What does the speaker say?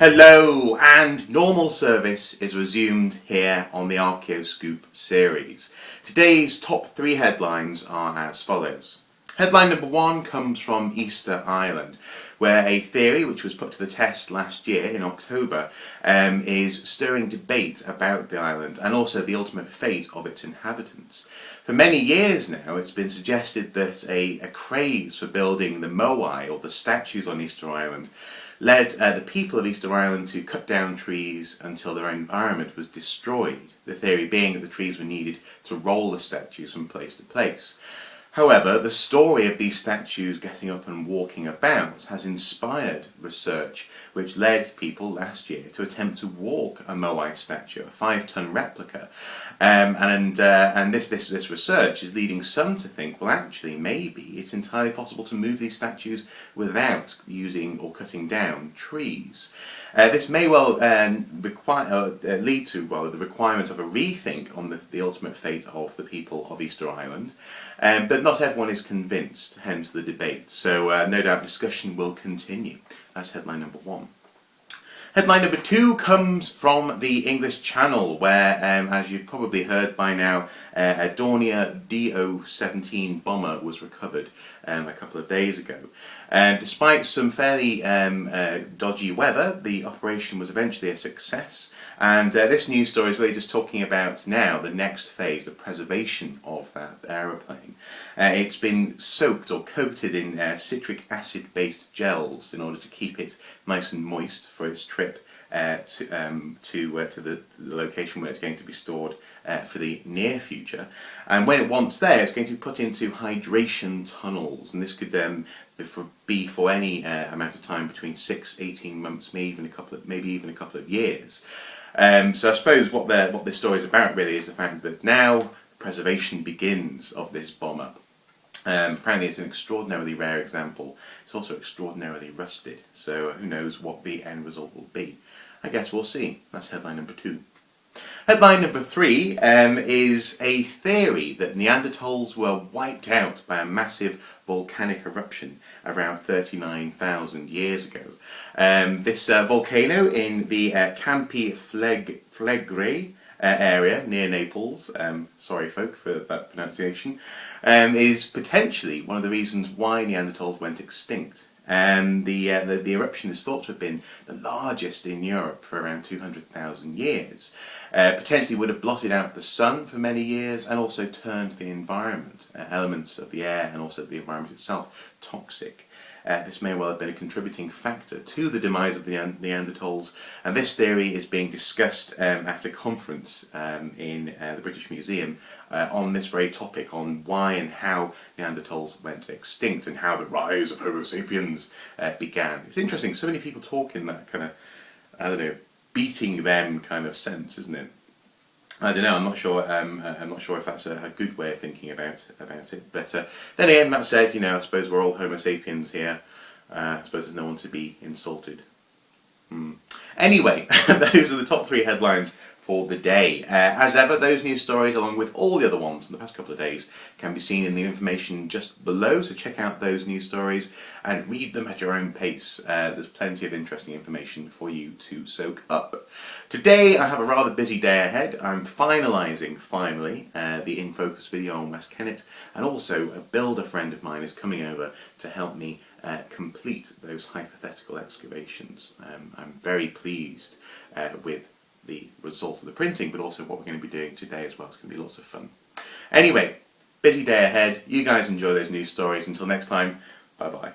Hello, and normal service is resumed here on the Archaeoscoop series. Today's top 3 headlines are as follows. Headline number 1 comes from Easter Island, where a theory which was put to the test last year in October is stirring debate about the island and also the ultimate fate of its inhabitants. For many years now it's been suggested that a craze for building the moai, or the statues on Easter Island, led the people of Easter Island to cut down trees until their environment was destroyed, the theory being that the trees were needed to roll the statues from place to place. However, the story of these statues getting up and walking about has inspired research which led people last year to attempt to walk a moai statue, a 5-ton replica. And this research is leading some to think, well, actually, maybe it's entirely possible to move these statues without using or cutting down trees. This may well lead to the requirement of a rethink on the ultimate fate of the people of Easter Island, but not everyone is convinced, hence the debate. So no doubt discussion will continue. That's headline number 1. Headline number 2 comes from the English Channel, where, as you've probably heard by now, a Dornier Do-17 bomber was recovered a couple of days ago. Despite some fairly dodgy weather, the operation was eventually a success. And this news story is really just talking about now the next phase, the preservation of that aeroplane. It's been soaked or coated in citric acid based gels in order to keep it nice and moist for its trip to the location where it's going to be stored for the near future. And when once there, it's going to be put into hydration tunnels, and this could be for any amount of time between 6-18 months, maybe even a couple of years. So I suppose what this story is about really is the fact that now preservation begins of this bomber. Apparently it's an extraordinarily rare example. It's also extraordinarily rusted, so who knows what the end result will be. I guess we'll see. That's headline number 2. Headline number 3 is a theory that Neanderthals were wiped out by a massive volcanic eruption around 39,000 years ago. This volcano in the Campi Flegrei area near Naples, sorry folk for that pronunciation, is potentially one of the reasons why Neanderthals went extinct. The eruption is thought to have been the largest in Europe for around 200,000 years. Potentially would have blotted out the sun for many years and also turned the environment, elements of the air and also the environment itself, toxic. This may well have been a contributing factor to the demise of the Neanderthals, and this theory is being discussed at a conference in the British Museum on this very topic, on why and how Neanderthals went extinct and how the rise of Homo sapiens began. It's interesting, so many people talk in that kind of, beating them kind of sense, isn't it? I don't know. I'm not sure. I'm not sure if that's a good way of thinking about it. But then again, that said, I suppose we're all Homo sapiens here. I suppose there's no one to be insulted. Anyway, those are the top 3 headlines for the day. As ever, those news stories, along with all the other ones in the past couple of days, can be seen in the information just below, so check out those news stories and read them at your own pace. There's plenty of interesting information for you to soak up. Today I have a rather busy day ahead. I'm finalising, finally, the In Focus video on West Kennet, and also a builder friend of mine is coming over to help me complete those hypothetical excavations. I'm very pleased with the result of the printing, but also what we're going to be doing today as well. It's going to be lots of fun. Anyway, busy day ahead. You guys enjoy those news stories. Until next time, bye bye.